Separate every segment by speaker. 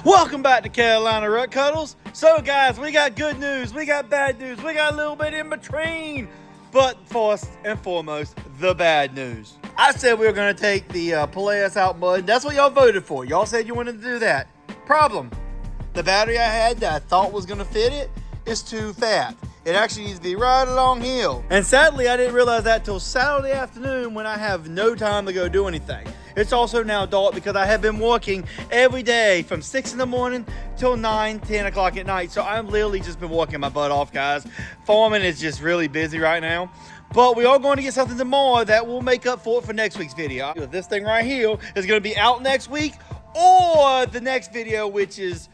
Speaker 1: Welcome back to Carolina Rut Cuddles. So guys, we got good news, we got bad news, we got a little bit in between. But first and foremost, the bad news. I said we were going to take the Polaris out mud. That's what y'all voted for. Y'all said you wanted to do that. Problem, the battery I had that I thought was going to fit it is too fat. It actually needs to be right along hill. And sadly, I didn't realize that till Saturday afternoon when I have no time to go do anything. It's also now dark because I have been working every day from 6 in the morning till 9, 10 o'clock at night. So I've literally just been working my butt off, guys. Farming is just really busy right now. But we are going to get something tomorrow that will make up for it for next week's video. This thing right here is going to be out next week, or the next video, which is,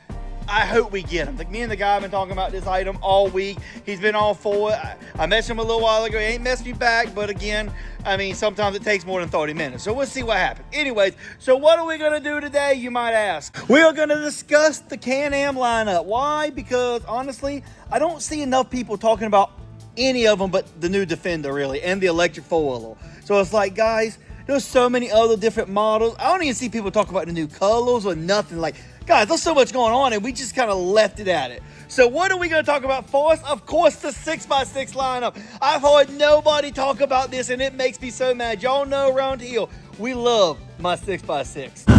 Speaker 1: I hope we get him. Like, me and the guy have been talking about this item all week. He's been all for it. I messaged him a little while ago. He ain't messaged me back, but again, I mean, sometimes it takes more than 30 minutes. So we'll see what happens. Anyways, so what are we going to do today, you might ask? We are going to discuss the Can-Am lineup. Why? Because honestly, I don't see enough people talking about any of them but the new Defender, really, and the electric four-wheeler. So it's like, guys, there's so many other different models. I don't even see people talk about the new colors or nothing. Like, guys, there's so much going on, and we just kind of left it at it. So what are we going to talk about first? Of course, the 6x6 lineup. I've heard nobody talk about this, and it makes me so mad. Y'all know around here, we love my 6x6. Oh,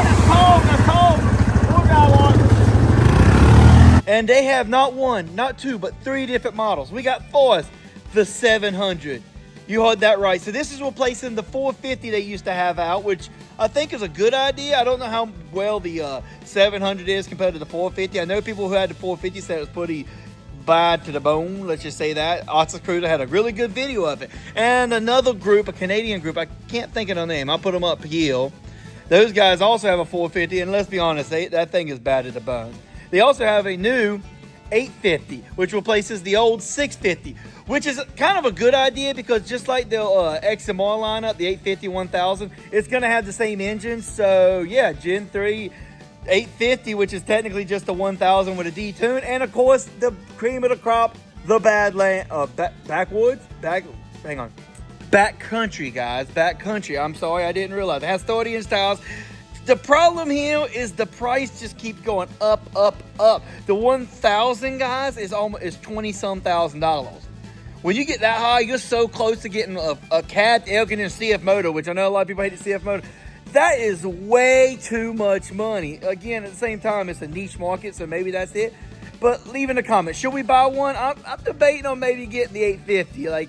Speaker 1: that's cold, that's cold. Look out, one. And they have not one, not two, but three different models. We got first, the 700. You heard that right. So this is replacing the 450 they used to have out, which I think is a good idea. I don't know how well the 700 is compared to the 450. I know people who had the 450 said it was pretty bad to the bone. Let's just say that. Oxford Cruiser had a really good video of it. And another group, a Canadian group, I can't think of their name. I'll put them up here. Those guys also have a 450, and let's be honest, that thing is bad to the bone. They also have a new 850, which replaces the old 650, which is kind of a good idea because just like the XMR lineup, the 850 1000, it's going to have the same engine. So yeah, Gen 3 850, which is technically just a 1000 with a detune, and of course the cream of the crop, the backcountry, guys, backcountry. I'm sorry, I didn't realize it has 30-inch tires. The problem here is the price just keeps going up, up, up. The 1000, guys, is almost $20-some thousand. When you get that high, you're so close to getting a cab air conditioned CF motor, which I know a lot of people hate the CF motor. That is way too much money. Again, at the same time, it's a niche market, so maybe that's it. But leave in the comments, should we buy one? I'm debating on maybe getting the 850.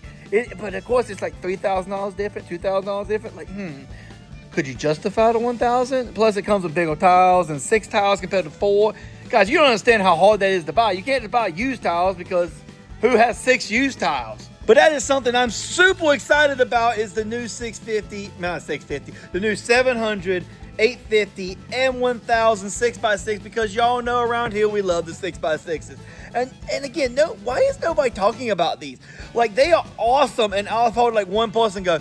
Speaker 1: But of course, it's like $3,000 different, $2,000 different. Like, could you justify the 1000? Plus, it comes with bigger tires and 6 tires compared to 4. Guys, you don't understand how hard that is to buy. You can't just buy used tires because who has 6 used tires? But that is something I'm super excited about is the new 650, not 650, the new 700, 850, and 1000 6x6 because y'all know around here we love the 6x6s. And again, why is nobody talking about these? Like, they are awesome, and I've heard like one person go,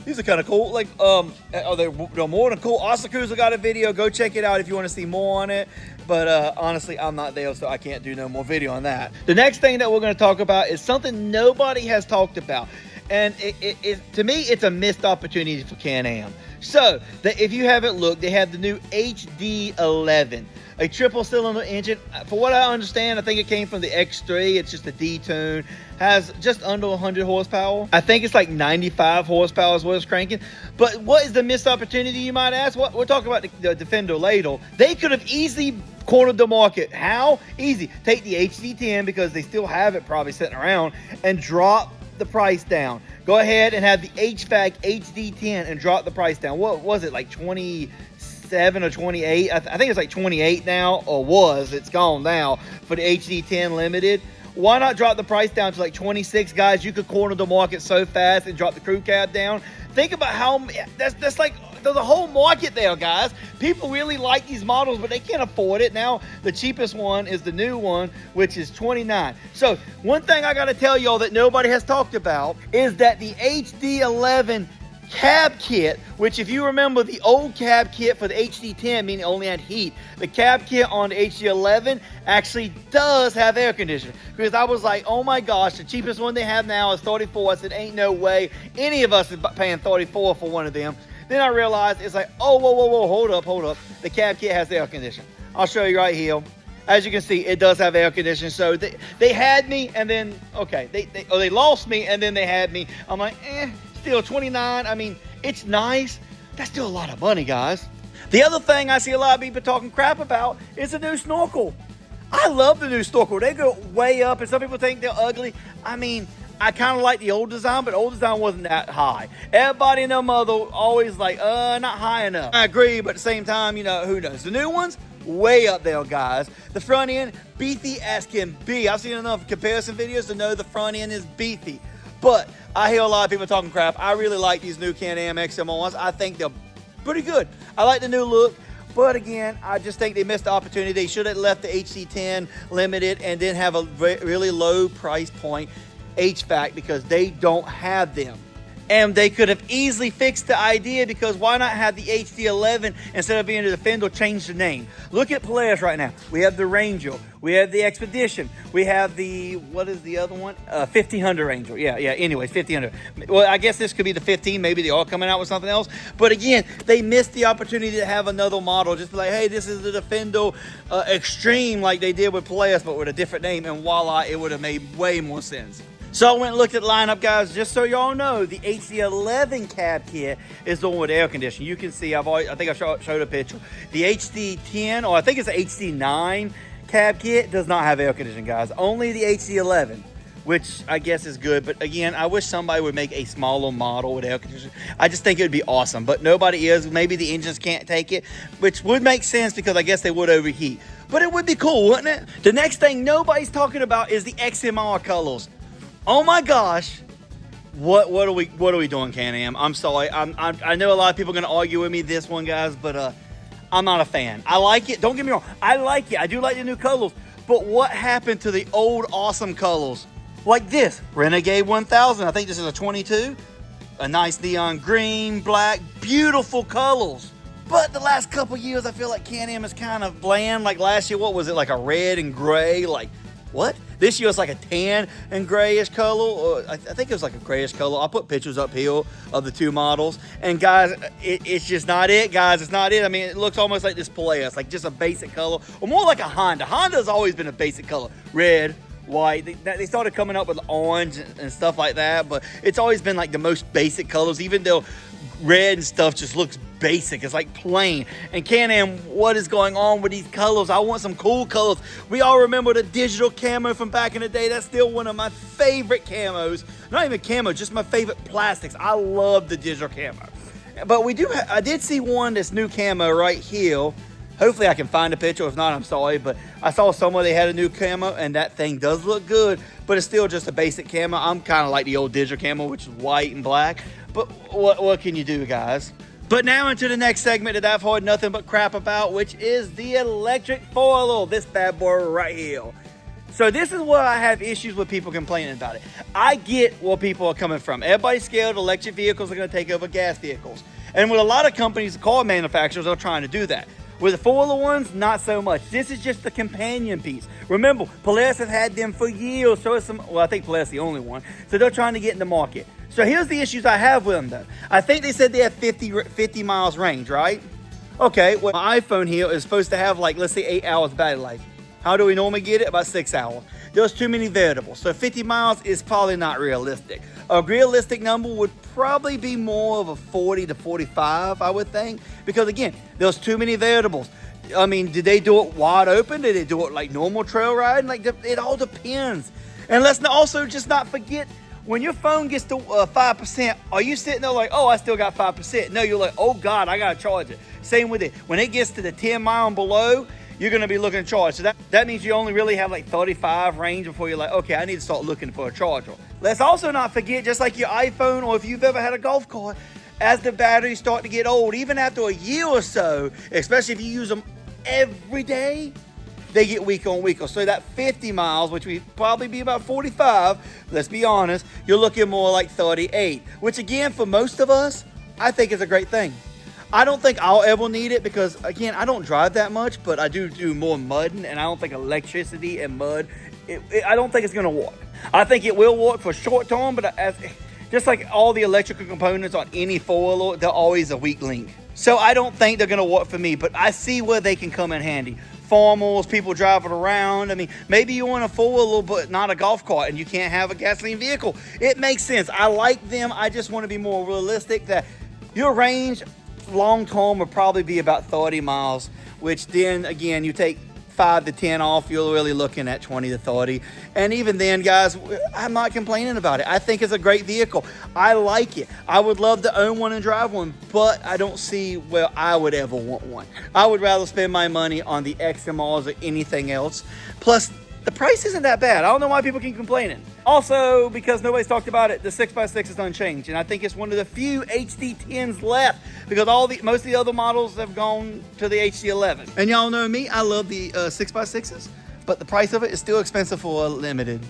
Speaker 1: these are kind of cool. Like, they're more than cool. Oxford Cruiser got a video. Go check it out if you want to see more on it. But honestly, I'm not there, so I can't do no more video on that. The next thing that we're going to talk about is something nobody has talked about. And to me, it's a missed opportunity for Can-Am. So, if you haven't looked, they have the new HD11. A triple cylinder engine. For what I understand, I think it came from the X3. It's just a detune. Has just under 100 horsepower. I think it's like 95 horsepower is what it's cranking. But what is the missed opportunity, you might ask? What we're talking about the Defender ladle. They could have easily cornered the market. How? Easy. Take the HD10 because they still have it probably sitting around and drop the price down. Go ahead and have the HVAC HD10 and drop the price down. What was it, like 27 or 28? I think it's like 28 now, or was. It's gone now for the HD10 Limited. Why not drop the price down to like 26, guys? You could corner the market so fast and drop the crew cab down. Think about how that's like, there's a whole market there, guys. People really like these models, but they can't afford it. Now, the cheapest one is the new one, which is $29. So, one thing I got to tell y'all that nobody has talked about is that the HD11 cab kit, which if you remember the old cab kit for the HD10, meaning it only had heat, the cab kit on the HD11 actually does have air conditioning. Because I was like, oh my gosh, the cheapest one they have now is $34. I said, ain't no way any of us is paying $34 for one of them. Then I realized it's like, oh, whoa, hold up. The cab kit has the air conditioning. I'll show you right here. As you can see, it does have air conditioning. So they had me, and then, okay, they lost me, and then they had me. I'm like, still 29. I mean, it's nice. That's still a lot of money, guys. The other thing I see a lot of people talking crap about is the new snorkel. I love the new snorkel. They go way up, and some people think they're ugly. I mean, I kind of like the old design, but the old design wasn't that high. Everybody and their mother always like, not high enough. I agree, but at the same time, you know, who knows? The new ones, way up there, guys. The front end, beefy as can be. I've seen enough comparison videos to know the front end is beefy. But I hear a lot of people talking crap. I really like these new Can-Am XM1s. I think they're pretty good. I like the new look. But again, I just think they missed the opportunity. They should have left the HC10 limited and then have a really low price point HVAC, because they don't have them. And they could have easily fixed the idea, because why not have the HD11 instead of being the Defender, change the name? Look at Polaris right now. We have the Ranger. We have the Expedition. We have the, what is the other one? 1500 Ranger. Yeah, anyways, 1500. Well, I guess this could be the 15. Maybe they are coming out with something else. But again, they missed the opportunity to have another model. Just be like, hey, this is the Defender Extreme, like they did with Polaris, but with a different name. And voila, it would have made way more sense. So I went and looked at the lineup, guys, just so y'all know, the HD11 cab kit is the one with air conditioning. You can see, I think I showed a picture. The HD10, or I think it's the HD9 cab kit, does not have air conditioning, guys. Only the HD11, which I guess is good. But again, I wish somebody would make a smaller model with air conditioning. I just think it would be awesome, but nobody is. Maybe the engines can't take it, which would make sense, because I guess they would overheat. But it would be cool, wouldn't it? The next thing nobody's talking about is the XMR colors. Oh my gosh, what are we doing, Can-Am? I'm sorry. I know a lot of people are gonna argue with me this one, guys, but I'm not a fan. I like it. Don't get me wrong. I like it. I do like the new colors. But what happened to the old awesome colors? Like this Renegade 1000. I think this is a 22. A nice neon green, black, beautiful colors. But the last couple years, I feel like Can-Am is kind of bland. Like last year, what was it? Like a red and gray. Like what? This year it's like a tan and grayish color, or I think it was like a grayish color. I'll put pictures up here of the two models. And guys, it's just not it, guys. It's not it. I mean, it looks almost like this Polaris, like just a basic color, or more like a Honda. Honda's always been a basic color. Red, white. They started coming up with orange and stuff like that, but it's always been like the most basic colors, even though red and stuff just looks basic. It's like plain. And Can-Am, what is going on with these colors? I want some cool colors. We all remember the digital camo from back in the day. That's still one of my favorite camos. Not even camo, just my favorite plastics. I love the digital camo. But I did see one that's new camo right here. Hopefully I can find a picture. If not, I'm sorry. But I saw somewhere they had a new camo, and that thing does look good, but it's still just a basic camo. I'm kind of like the old digital camo, which is white and black. But what can you do, guys? But now into the next segment that I've heard nothing but crap about, which is the electric foiler. This bad boy right here. So this is where I have issues with people complaining about it. I get where people are coming from. Everybody's scared electric vehicles are going to take over gas vehicles. And with a lot of companies, car manufacturers are trying to do that. With the four-wheeler ones, not so much. This is just the companion piece. Remember, Polaris has had them for years, so it's I think Polaris is the only one. So they're trying to get in the market. So here's the issues I have with them, though. I think they said they have 50 miles range, right? Okay, well, my iPhone here is supposed to have, like, let's say 8 hours battery life. How do we normally get it? About 6 hours. There's too many variables. So 50 miles is probably not realistic. A realistic number would probably be more of a 40 to 45, I would think. Because again, there's too many variables. I mean, did they do it wide open? Did they do it like normal trail riding? Like, it all depends. And let's also just not forget, when your phone gets to 5%, are you sitting there like, oh, I still got 5%? No, you're like, oh God, I gotta charge it. Same with it. When it gets to the 10 mile and below, you're going to be looking to charge. So that means you only really have like 35 range before you're like, okay, I need to start looking for a charger. Let's also not forget, just like your iPhone, or if you've ever had a golf cart, as the batteries start to get old, even after a year or so, especially if you use them every day, they get weaker and weaker. So that 50 miles, which would probably be about 45, let's be honest, you're looking more like 38, which again, for most of us, I think is a great thing. I don't think I'll ever need it because, again, I don't drive that much, but I do more mudding, and I don't think electricity and mud, I don't think it's going to work. I think it will work for short term, but Just like all the electrical components on any four-wheeler, they're always a weak link. So I don't think they're going to work for me, but I see where they can come in handy. Formals, people driving around. I mean, maybe you want a four-wheeler but not a golf cart and you can't have a gasoline vehicle. It makes sense. I like them. I just want to be more realistic that your range long-term will probably be about 30 miles, which then, again, you take 5 to 10 off, you're really looking at 20 to 30. And even then, guys, I'm not complaining about it. I think it's a great vehicle. I like it. I would love to own one and drive one, but I don't see where I would ever want one. I would rather spend my money on the XMRs or anything else. Plus, the price isn't that bad. I don't know why people keep complaining. Also, because nobody's talked about it, the 6x6 is unchanged, and I think it's one of the few HD10s left because most of the other models have gone to the HD11. And y'all know me, I love the 6x6s, but the price of it is still expensive for a limited.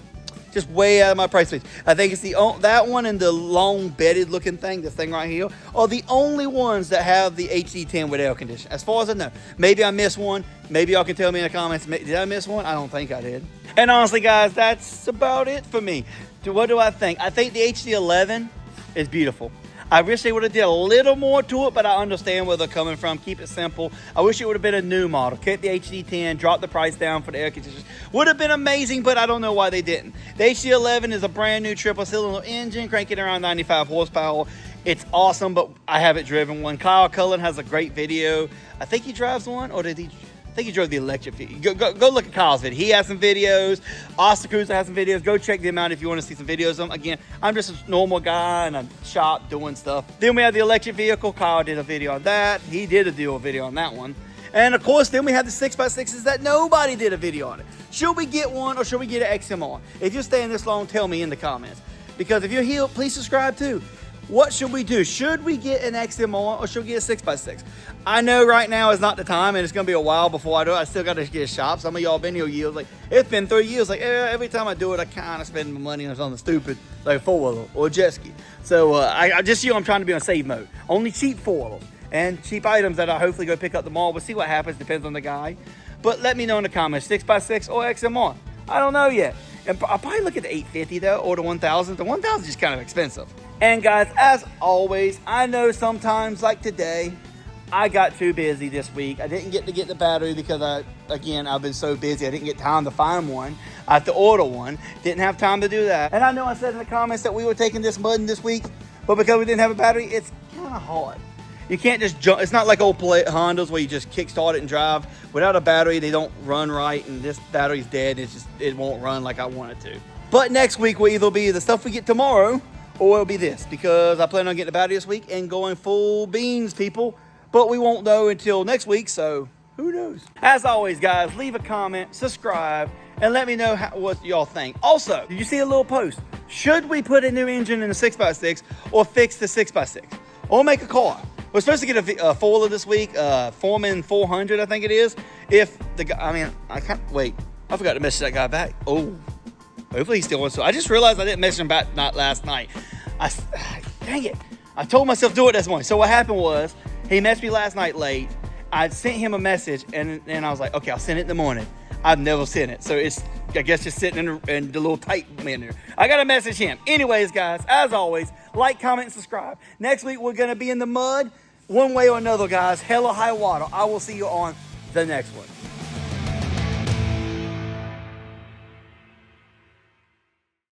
Speaker 1: Just way out of my price range. I think it's that one and the long bedded looking thing, this thing right here, are the only ones that have the HD10 with air conditioning. As far as I know. Maybe I missed one. Maybe y'all can tell me in the comments, did I miss one? I don't think I did. And honestly, guys, that's about it for me. What do I think? I think the HD11 is beautiful. I wish they would have did a little more to it, but I understand where they're coming from. Keep it simple. I wish it would have been a new model. Kept the HD10, dropped the price down for the air conditioners. Would have been amazing, but I don't know why they didn't. The HD11 is a brand new triple cylinder engine, cranking around 95 horsepower. It's awesome, but I haven't driven one. Kyle Cullen has a great video. I think he drives one, or did he? I think he drove the electric video. Go look at Kyle's video. He has some videos. Austin Cruiser has some videos. Go check them out if you want to see some videos of them. Again, I'm just a normal guy in a shop doing stuff. Then we have the electric vehicle. Kyle did a video on that. He did a video on that one. And of course, then we have the 6x6s that nobody did a video on it. Should we get one or should we get an XMR? If you're staying this long, tell me in the comments. Because if you're here, please subscribe too. What should we do? Should we get an XMR or should we get a 6x6? I know right now is not the time and it's going to be a while before I do it. I still got to get a shop. Some of y'all been here years. Like, it's been 3 years. Like, every time I do it, I kind of spend my money on something stupid, like a four-wheeler or a jet ski. So I just, I'm trying to be on save mode. Only cheap four-wheelers and cheap items that I hopefully go pick up tomorrow. We'll see what happens. Depends on the guy. But let me know in the comments, 6x6 or XMR. I don't know yet. And I'll probably look at the 850 though, or the 1000. The 1000 is just kind of expensive. And guys, as always, I know sometimes like today, I got too busy this week. I didn't get to get the battery because I've been so busy. I didn't get time to find one. I have to order one. Didn't have time to do that. And I know I said in the comments that we were taking this mudding this week, but because we didn't have a battery, it's kind of hard. You can't just jump. It's not like old Hondas where you just kickstart it and drive. Without a battery, they don't run right, and this battery's dead. It won't run like I want it to. But next week will either be the stuff we get tomorrow, or it'll be this, because I plan on getting a battery this week and going full beans, people. But we won't know until next week, so who knows? As always, guys, leave a comment, subscribe, and let me know what y'all think. Also, did you see a little post? Should we put a new engine in the 6x6 or fix the 6x6? Or make a car? We're supposed to get a four-wheeler this week, Foreman 400, I think it is. If the guy, I can't wait. I forgot to message that guy back. Oh, hopefully he still wants to. I just realized I didn't message him back not last night. Dang it. I told myself to do it this morning. So what happened was, he messaged me last night late. I sent him a message, and I was like, okay, I'll send it in the morning. I've never sent it. So it's, I guess, just sitting in the little type menu. I got to message him. Anyways, guys, as always, like, comment, and subscribe. Next week, we're going to be in the mud one way or another, guys. Hell or high water. I will see you on the next one.